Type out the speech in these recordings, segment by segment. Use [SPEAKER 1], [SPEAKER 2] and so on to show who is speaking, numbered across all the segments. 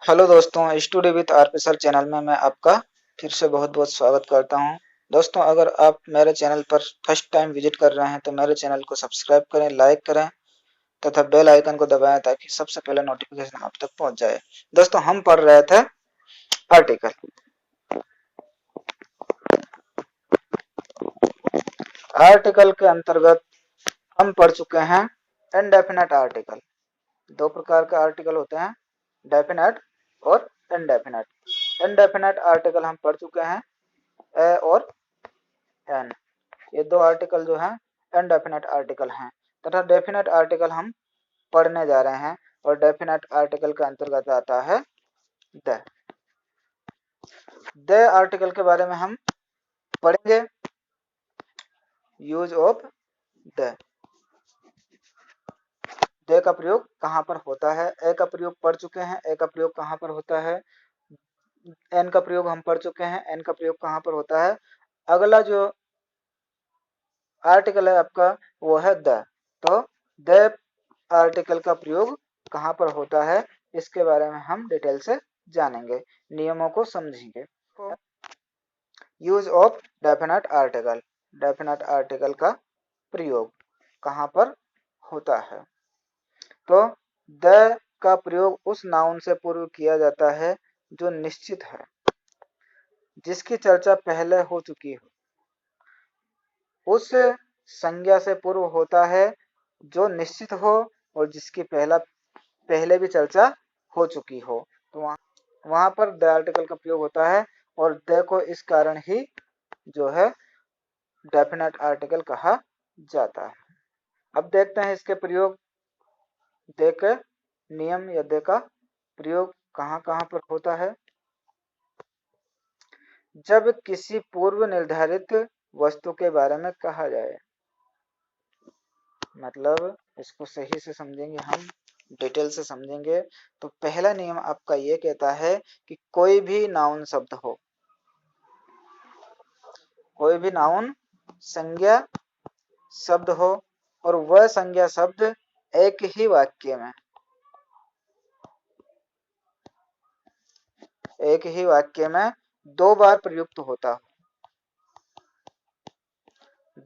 [SPEAKER 1] Hello दोस्तों, studio with RP sir channel में मैं आपका फिर से बहुत बहुत स्वागत करता हूं। दोस्तों, अगर आप मेरे चैनल पर फर्स्ट टाइम विजिट कर रहे हैं तो मेरे चैनल को सब्सक्राइब करें, लाइक करें तथा बेल आइकन को दबाएं ताकि सबसे पहले नोटिफिकेशन आप तक पहुंच जाए। दोस्तों, हम पढ़ रहे थे आर्टिकल। आर्टिकल के अंतर्गत हम पढ़ चुके हैं इनडेफिनेट आर्टिकल। दो प्रकार के आर्टिकल होते हैं, डेफिनेट और इनडेफिनेट। इनडेफिनेट आर्टिकल हम पढ़ चुके हैं, ए और एन। ये दो आर्टिकल जो हैं इनडेफिनेट आर्टिकल हैं तथा डेफिनेट आर्टिकल हम पढ़ने जा रहे हैं। और डेफिनेट आर्टिकल के अंतर्गत आता है द। द आर्टिकल के बारे में हम पढ़ेंगे। Use of the. द का प्रयोग कहाँ पर होता है? ए का प्रयोग पढ़ चुके हैं, ए का प्रयोग कहाँ पर होता है। एन का प्रयोग हम पढ़ चुके हैं, एन का प्रयोग कहाँ पर होता है। अगला जो आर्टिकल है आपका वो है द। तो द आर्टिकल का प्रयोग कहाँ पर होता है इसके बारे में हम डिटेल से जानेंगे, नियमों को समझेंगे। Use of definite article. Definite article का प्रयोग कहाँ पर होता है? तो द का प्रयोग उस नाउन से पूर्व किया जाता है जो निश्चित है, जिसकी चर्चा पहले हो चुकी हो। उस संज्ञा से पूर्व होता है जो निश्चित हो और जिसकी पहले भी चर्चा हो चुकी हो। तो वहां पर द आर्टिकल का प्रयोग होता है और द को इस कारण ही जो है डेफिनेट आर्टिकल कहा जाता है। अब देखते हैं इसके प्रयोग। द के नियम या द का प्रयोग कहाँ कहाँ पर होता है। जब किसी पूर्व निर्धारित वस्तु के बारे में कहा जाए, मतलब इसको सही से समझेंगे, हम डिटेल से समझेंगे। तो पहला नियम आपका ये कहता है कि कोई भी नाउन शब्द हो, कोई भी नाउन संज्ञा शब्द हो और वह संज्ञा शब्द एक ही वाक्य में दो बार प्रयुक्त होता हो,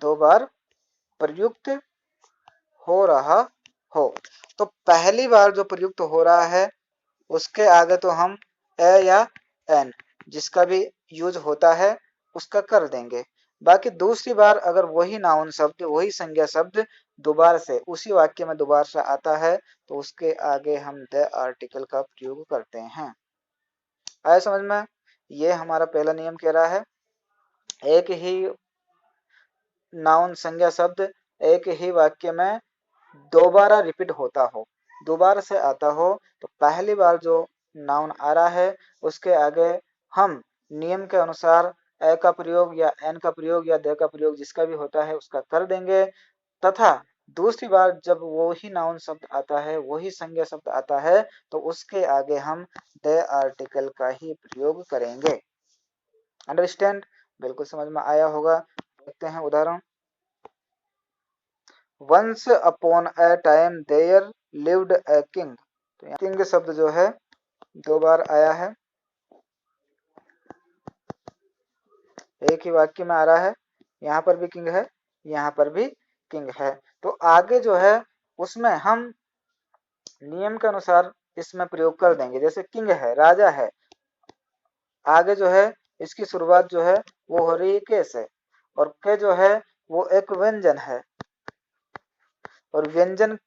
[SPEAKER 1] दो बार प्रयुक्त हो रहा हो। तो पहली बार जो प्रयुक्त हो रहा है उसके आगे तो हम ए या एन जिसका भी यूज होता है उसका कर देंगे। बाकी दूसरी बार अगर वही नाउन शब्द, वही संज्ञा शब्द दोबारा से उसी वाक्य में दोबारा से आता है तो उसके आगे हम द आर्टिकल का प्रयोग करते हैं। आया समझ में? ये हमारा पहला नियम कह रहा है एक ही नाउन संज्ञा शब्द एक ही वाक्य में दोबारा रिपीट होता हो, दोबारा से आता हो, तो पहली बार जो नाउन आ रहा है उसके आगे हम नियम के अनुसार ए का प्रयोग या एन का प्रयोग या द का प्रयोग जिसका भी होता है उसका कर देंगे। तथा दूसरी बार जब वही नाउन शब्द आता है, वही संज्ञा शब्द आता है, तो उसके आगे हम द आर्टिकल का ही प्रयोग करेंगे। अंडरस्टैंड? बिल्कुल समझ में आया होगा। देखते हैं उदाहरण। Once upon a time there lived a king. तो किंग शब्द जो है दो बार आया है, एक ही वाक्य में आ रहा है। यहाँ पर भी किंग है, यहाँ पर भी किंग है। तो आगे जो है उसमें हम नियम के अनुसार इसमें प्रयोग कर देंगे। जैसे किंग है, राजा है, आगे जो है इसकी शुरुआत जो है वो हो रही है के से, और के जो है वो एक व्यंजन है और व्यंजन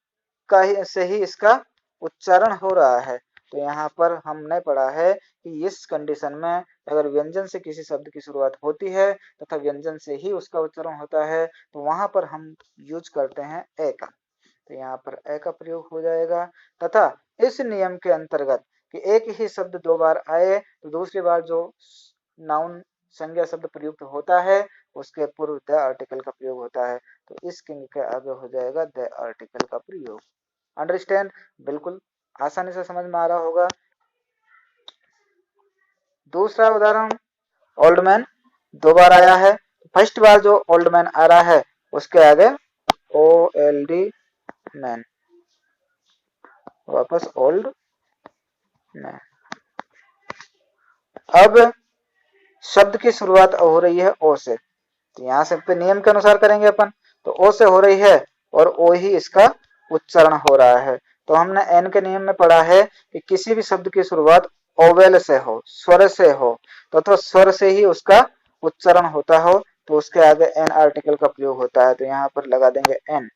[SPEAKER 1] का ही से ही इसका उच्चारण हो रहा है। तो यहाँ पर हमने पढ़ा है कि इस कंडीशन में अगर व्यंजन से किसी शब्द की शुरुआत होती है तथा व्यंजन से ही उसका उच्चारण होता है तो वहां पर हम यूज करते हैं ए का। तो यहाँ पर ए का प्रयोग हो जाएगा। तथा इस नियम के अंतर्गत कि एक ही शब्द दो बार आए तो दूसरी बार जो नाउन संज्ञा शब्द प्रयुक्त होता है उसके पूर्व द आर्टिकल का प्रयोग होता है। तो इस किंग के आगे हो जाएगा द आर्टिकल का प्रयोग। अंडरस्टैंड? बिल्कुल आसानी से समझ में आ रहा होगा। दूसरा उदाहरण, ओल्ड मैन दो बार आया है। फर्स्ट बार जो ओल्ड मैन आ रहा है उसके आगे ओ एल डी मैन, वापस ओल्ड मैन। अब शब्द की शुरुआत हो रही है ओ से, तो यहाँ से पे नियम के अनुसार करेंगे अपन, तो ओ से हो रही है और ओ ही इसका उच्चारण हो रहा है। तो हमने एन के नियम में पढ़ा है कि किसी भी शब्द की शुरुआत ओवेल से हो, स्वर से हो, तो अथवा स्वर से ही उसका उच्चारण होता हो, तो उसके आगे एन आर्टिकल का प्रयोग होता है। तो यहाँ पर लगा देंगे एन,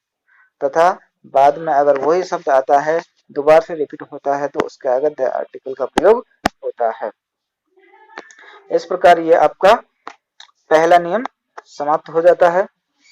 [SPEAKER 1] तथा बाद में अगर वही शब्द आता है, दोबारा से रिपीट होता है, तो उसके आगे द आर्टिकल का प्रयोग होता है। इस प्रकार ये आपका पहला नियम समाप्त हो जाता है।